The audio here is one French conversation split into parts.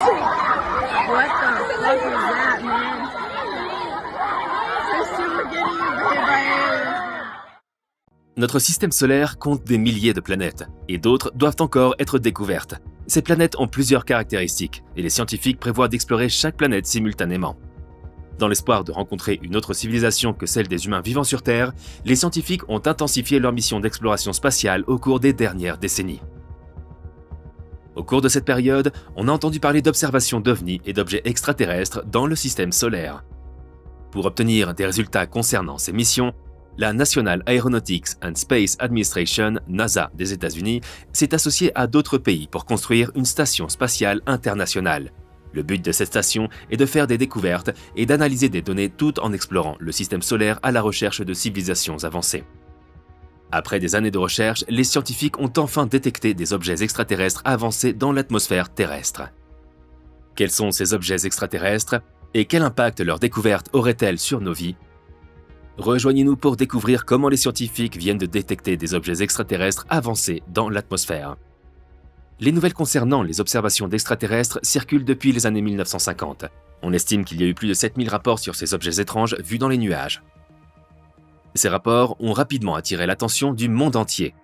What the fuck was that, man? Christian, we're getting invaded by aliens. Notre système solaire compte des milliers de planètes, et d'autres doivent encore être découvertes. Ces planètes ont plusieurs caractéristiques, et les scientifiques prévoient d'explorer chaque planète simultanément. Dans l'espoir de rencontrer une autre civilisation que celle des humains vivant sur Terre, les scientifiques ont intensifié leur mission d'exploration spatiale au cours des dernières décennies. Au cours de cette période, on a entendu parler d'observations d'OVNI et d'objets extraterrestres dans le système solaire. Pour obtenir des résultats concernant ces missions, la National Aeronautics and Space Administration, NASA des États-Unis, s'est associée à d'autres pays pour construire une station spatiale internationale. Le but de cette station est de faire des découvertes et d'analyser des données tout en explorant le système solaire à la recherche de civilisations avancées. Après des années de recherche, les scientifiques ont enfin détecté des objets extraterrestres avancés dans l'atmosphère terrestre. Quels sont ces objets extraterrestres et quel impact leur découverte aurait-elle sur nos vies? Rejoignez-nous pour découvrir comment les scientifiques viennent de détecter des objets extraterrestres avancés dans l'atmosphère. Les nouvelles concernant les observations d'extraterrestres circulent depuis les années 1950. On estime qu'il y a eu plus de 7000 rapports sur ces objets étranges vus dans les nuages. Ces rapports ont rapidement attiré l'attention du monde entier,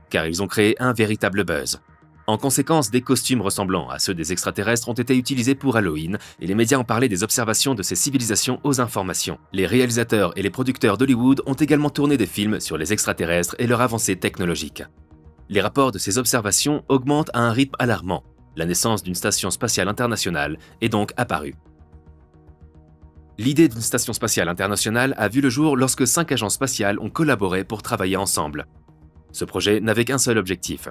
car ils ont créé un véritable buzz. En conséquence, des costumes ressemblant à ceux des extraterrestres ont été utilisés pour Halloween, et les médias ont parlé des observations de ces civilisations aux informations. Les réalisateurs et les producteurs d'Hollywood ont également tourné des films sur les extraterrestres et leur avancée technologique. Les rapports de ces observations augmentent à un rythme alarmant. La naissance d'une station spatiale internationale est donc apparue. L'idée d'une station spatiale internationale a vu le jour lorsque 5 agences spatiales ont collaboré pour travailler ensemble. Ce projet n'avait qu'un seul objectif: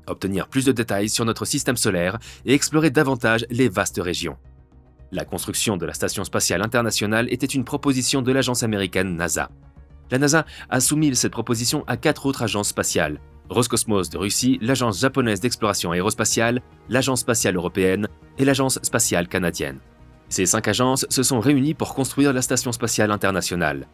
obtenir plus de détails sur notre système solaire et explorer davantage les vastes régions. La construction de la Station spatiale internationale était une proposition de l'agence américaine NASA. La NASA a soumis cette proposition à 4 autres agences spatiales: Roscosmos de Russie, l'Agence japonaise d'exploration aérospatiale, l'Agence spatiale européenne et l'Agence spatiale canadienne. Ces 5 agences se sont réunies pour construire la Station spatiale internationale.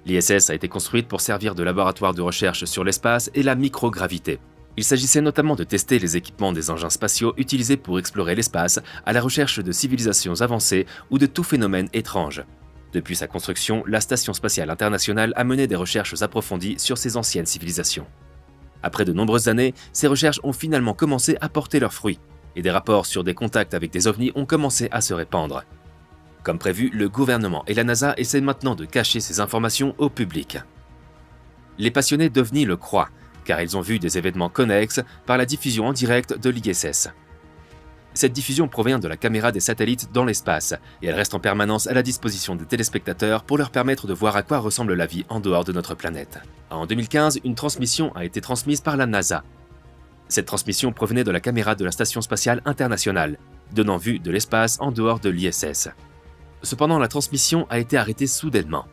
L'ISS a été construite pour servir de laboratoire de recherche sur l'espace et la microgravité. Il s'agissait notamment de tester les équipements des engins spatiaux utilisés pour explorer l'espace à la recherche de civilisations avancées ou de tout phénomène étrange. Depuis sa construction, la Station spatiale internationale a mené des recherches approfondies sur ces anciennes civilisations. Après de nombreuses années, ces recherches ont finalement commencé à porter leurs fruits, et des rapports sur des contacts avec des ovnis ont commencé à se répandre. Comme prévu, le gouvernement et la NASA essaient maintenant de cacher ces informations au public. Les passionnés d'ovnis le croient, car ils ont vu des événements connexes par la diffusion en direct de l'ISS. Cette diffusion provient de la caméra des satellites dans l'espace, et elle reste en permanence à la disposition des téléspectateurs pour leur permettre de voir à quoi ressemble la vie en dehors de notre planète. En 2015, une transmission a été transmise par la NASA. Cette transmission provenait de la caméra de la Station spatiale internationale, donnant vue de l'espace en dehors de l'ISS. Cependant, la transmission a été arrêtée soudainement.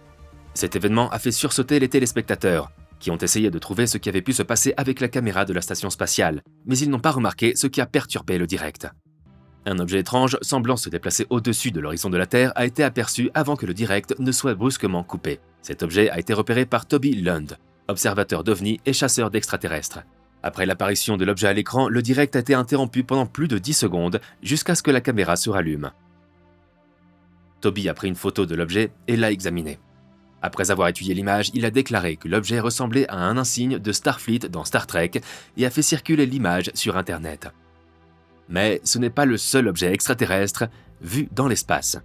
Cet événement a fait sursauter les téléspectateurs, qui ont essayé de trouver ce qui avait pu se passer avec la caméra de la station spatiale, mais ils n'ont pas remarqué ce qui a perturbé le direct. Un objet étrange semblant se déplacer au-dessus de l'horizon de la Terre a été aperçu avant que le direct ne soit brusquement coupé. Cet objet a été repéré par Toby Lund, observateur d'OVNI et chasseur d'extraterrestres. Après l'apparition de l'objet à l'écran, le direct a été interrompu pendant plus de 10 secondes jusqu'à ce que la caméra se rallume. Toby a pris une photo de l'objet et l'a examiné. Après avoir étudié l'image, il a déclaré que l'objet ressemblait à un insigne de Starfleet dans Star Trek et a fait circuler l'image sur Internet. Mais ce n'est pas le seul objet extraterrestre vu dans l'espace.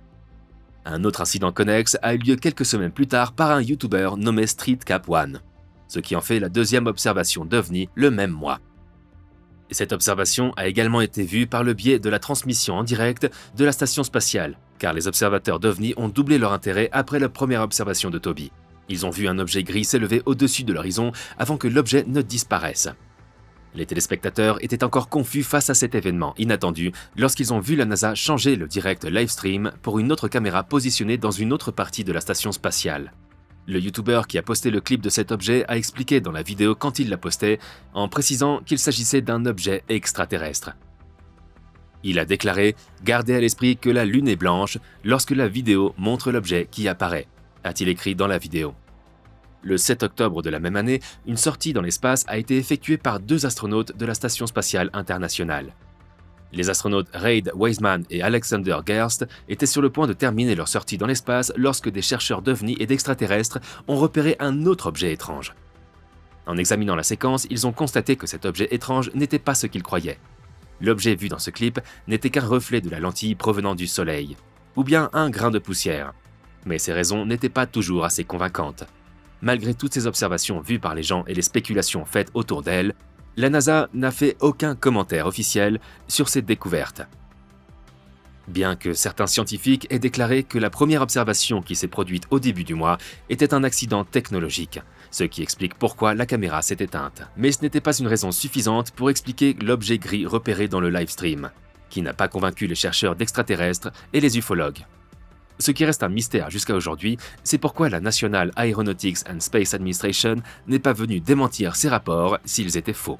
Un autre incident connexe a eu lieu quelques semaines plus tard par un YouTuber nommé StreetCap1, ce qui en fait la deuxième observation d'OVNI le même mois. Cette observation a également été vue par le biais de la transmission en direct de la station spatiale, car les observateurs d'OVNI ont doublé leur intérêt après la première observation de Toby. Ils ont vu un objet gris s'élever au-dessus de l'horizon avant que l'objet ne disparaisse. Les téléspectateurs étaient encore confus face à cet événement inattendu lorsqu'ils ont vu la NASA changer le direct livestream pour une autre caméra positionnée dans une autre partie de la station spatiale. Le YouTuber qui a posté le clip de cet objet a expliqué dans la vidéo quand il l'a posté, en précisant qu'il s'agissait d'un objet extraterrestre. Il a déclaré « Gardez à l'esprit que la Lune est blanche lorsque la vidéo montre l'objet qui apparaît », a-t-il écrit dans la vidéo. Le 7 octobre de la même année, une sortie dans l'espace a été effectuée par 2 astronautes de la Station spatiale internationale. Les astronautes Reid Wiseman et Alexander Gerst étaient sur le point de terminer leur sortie dans l'espace lorsque des chercheurs d'OVNI et d'extraterrestres ont repéré un autre objet étrange. En examinant la séquence, ils ont constaté que cet objet étrange n'était pas ce qu'ils croyaient. L'objet vu dans ce clip n'était qu'un reflet de la lentille provenant du Soleil, ou bien un grain de poussière. Mais ces raisons n'étaient pas toujours assez convaincantes. Malgré toutes ces observations vues par les gens et les spéculations faites autour d'elle, la NASA n'a fait aucun commentaire officiel sur cette découverte. Bien que certains scientifiques aient déclaré que la première observation qui s'est produite au début du mois était un accident technologique, ce qui explique pourquoi la caméra s'est éteinte. Mais ce n'était pas une raison suffisante pour expliquer l'objet gris repéré dans le livestream, qui n'a pas convaincu les chercheurs d'extraterrestres et les ufologues. Ce qui reste un mystère jusqu'à aujourd'hui, c'est pourquoi la National Aeronautics and Space Administration n'est pas venue démentir ces rapports s'ils étaient faux.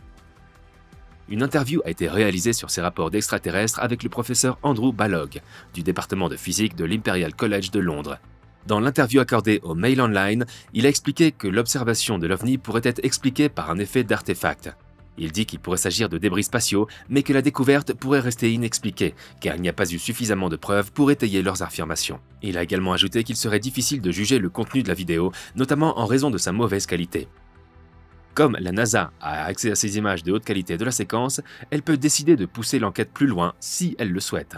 Une interview a été réalisée sur ces rapports d'extraterrestres avec le professeur Andrew Balog, du département de physique de l'Imperial College de Londres. Dans l'interview accordée au Mail Online, il a expliqué que l'observation de l'OVNI pourrait être expliquée par un effet d'artefact. Il dit qu'il pourrait s'agir de débris spatiaux, mais que la découverte pourrait rester inexpliquée, car il n'y a pas eu suffisamment de preuves pour étayer leurs affirmations. Il a également ajouté qu'il serait difficile de juger le contenu de la vidéo, notamment en raison de sa mauvaise qualité. Comme la NASA a accès à ces images de haute qualité de la séquence, elle peut décider de pousser l'enquête plus loin si elle le souhaite.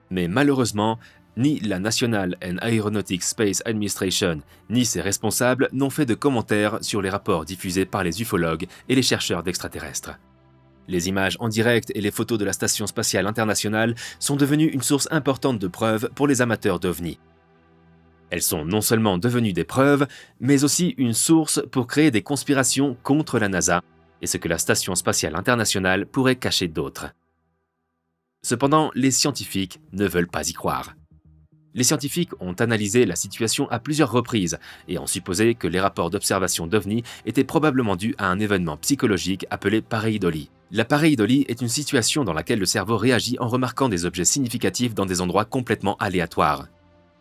Mais malheureusement, ni la National Aeronautics Space Administration, ni ses responsables n'ont fait de commentaires sur les rapports diffusés par les ufologues et les chercheurs d'extraterrestres. Les images en direct et les photos de la Station spatiale internationale sont devenues une source importante de preuves pour les amateurs d'OVNI. Elles sont non seulement devenues des preuves, mais aussi une source pour créer des conspirations contre la NASA et ce que la Station spatiale internationale pourrait cacher d'autres. Cependant, les scientifiques ne veulent pas y croire. Les scientifiques ont analysé la situation à plusieurs reprises et ont supposé que les rapports d'observation d'OVNI étaient probablement dus à un événement psychologique appelé pareidolie. La pareidolie est une situation dans laquelle le cerveau réagit en remarquant des objets significatifs dans des endroits complètement aléatoires.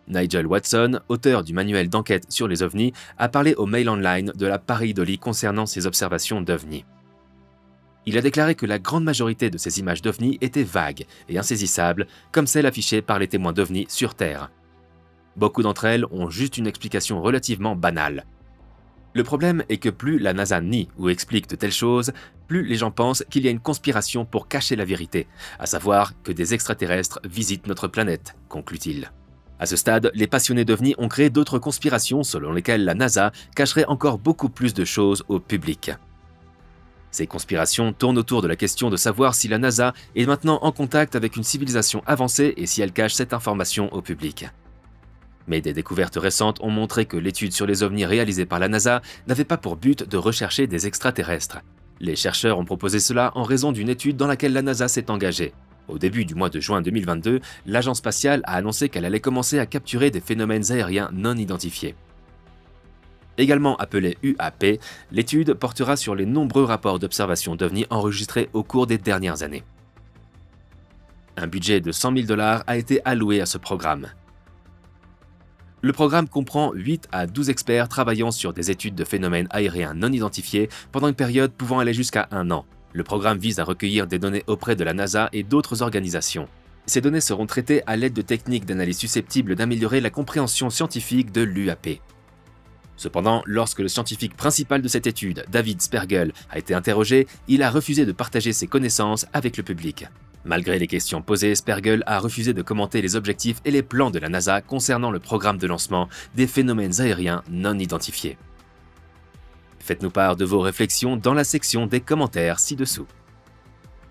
Nigel Watson, auteur du manuel d'enquête sur les OVNI, a parlé au Mail Online de la pareidolie concernant ses observations d'OVNI. Il a déclaré que la grande majorité de ces images d'OVNI étaient vagues et insaisissables, comme celles affichées par les témoins d'OVNI sur Terre. Beaucoup d'entre elles ont juste une explication relativement banale. Le problème est que plus la NASA nie ou explique de telles choses, plus les gens pensent qu'il y a une conspiration pour cacher la vérité, à savoir que des extraterrestres visitent notre planète, conclut-il. À ce stade, les passionnés d'OVNI ont créé d'autres conspirations selon lesquelles la NASA cacherait encore beaucoup plus de choses au public. Ces conspirations tournent autour de la question de savoir si la NASA est maintenant en contact avec une civilisation avancée et si elle cache cette information au public. Mais des découvertes récentes ont montré que l'étude sur les OVNI réalisée par la NASA n'avait pas pour but de rechercher des extraterrestres. Les chercheurs ont proposé cela en raison d'une étude dans laquelle la NASA s'est engagée. Au début du mois de juin 2022, l'agence spatiale a annoncé qu'elle allait commencer à capturer des phénomènes aériens non identifiés. Également appelée UAP, l'étude portera sur les nombreux rapports d'observation d'OVNI enregistrés au cours des dernières années. Un budget de 100 000 $ a été alloué à ce programme. Le programme comprend 8 à 12 experts travaillant sur des études de phénomènes aériens non identifiés pendant une période pouvant aller jusqu'à 1 an. Le programme vise à recueillir des données auprès de la NASA et d'autres organisations. Ces données seront traitées à l'aide de techniques d'analyse susceptibles d'améliorer la compréhension scientifique de l'UAP. Cependant, lorsque le scientifique principal de cette étude, David Spergel, a été interrogé, il a refusé de partager ses connaissances avec le public. Malgré les questions posées, Spergel a refusé de commenter les objectifs et les plans de la NASA concernant le programme de lancement des phénomènes aériens non identifiés. Faites-nous part de vos réflexions dans la section des commentaires ci-dessous.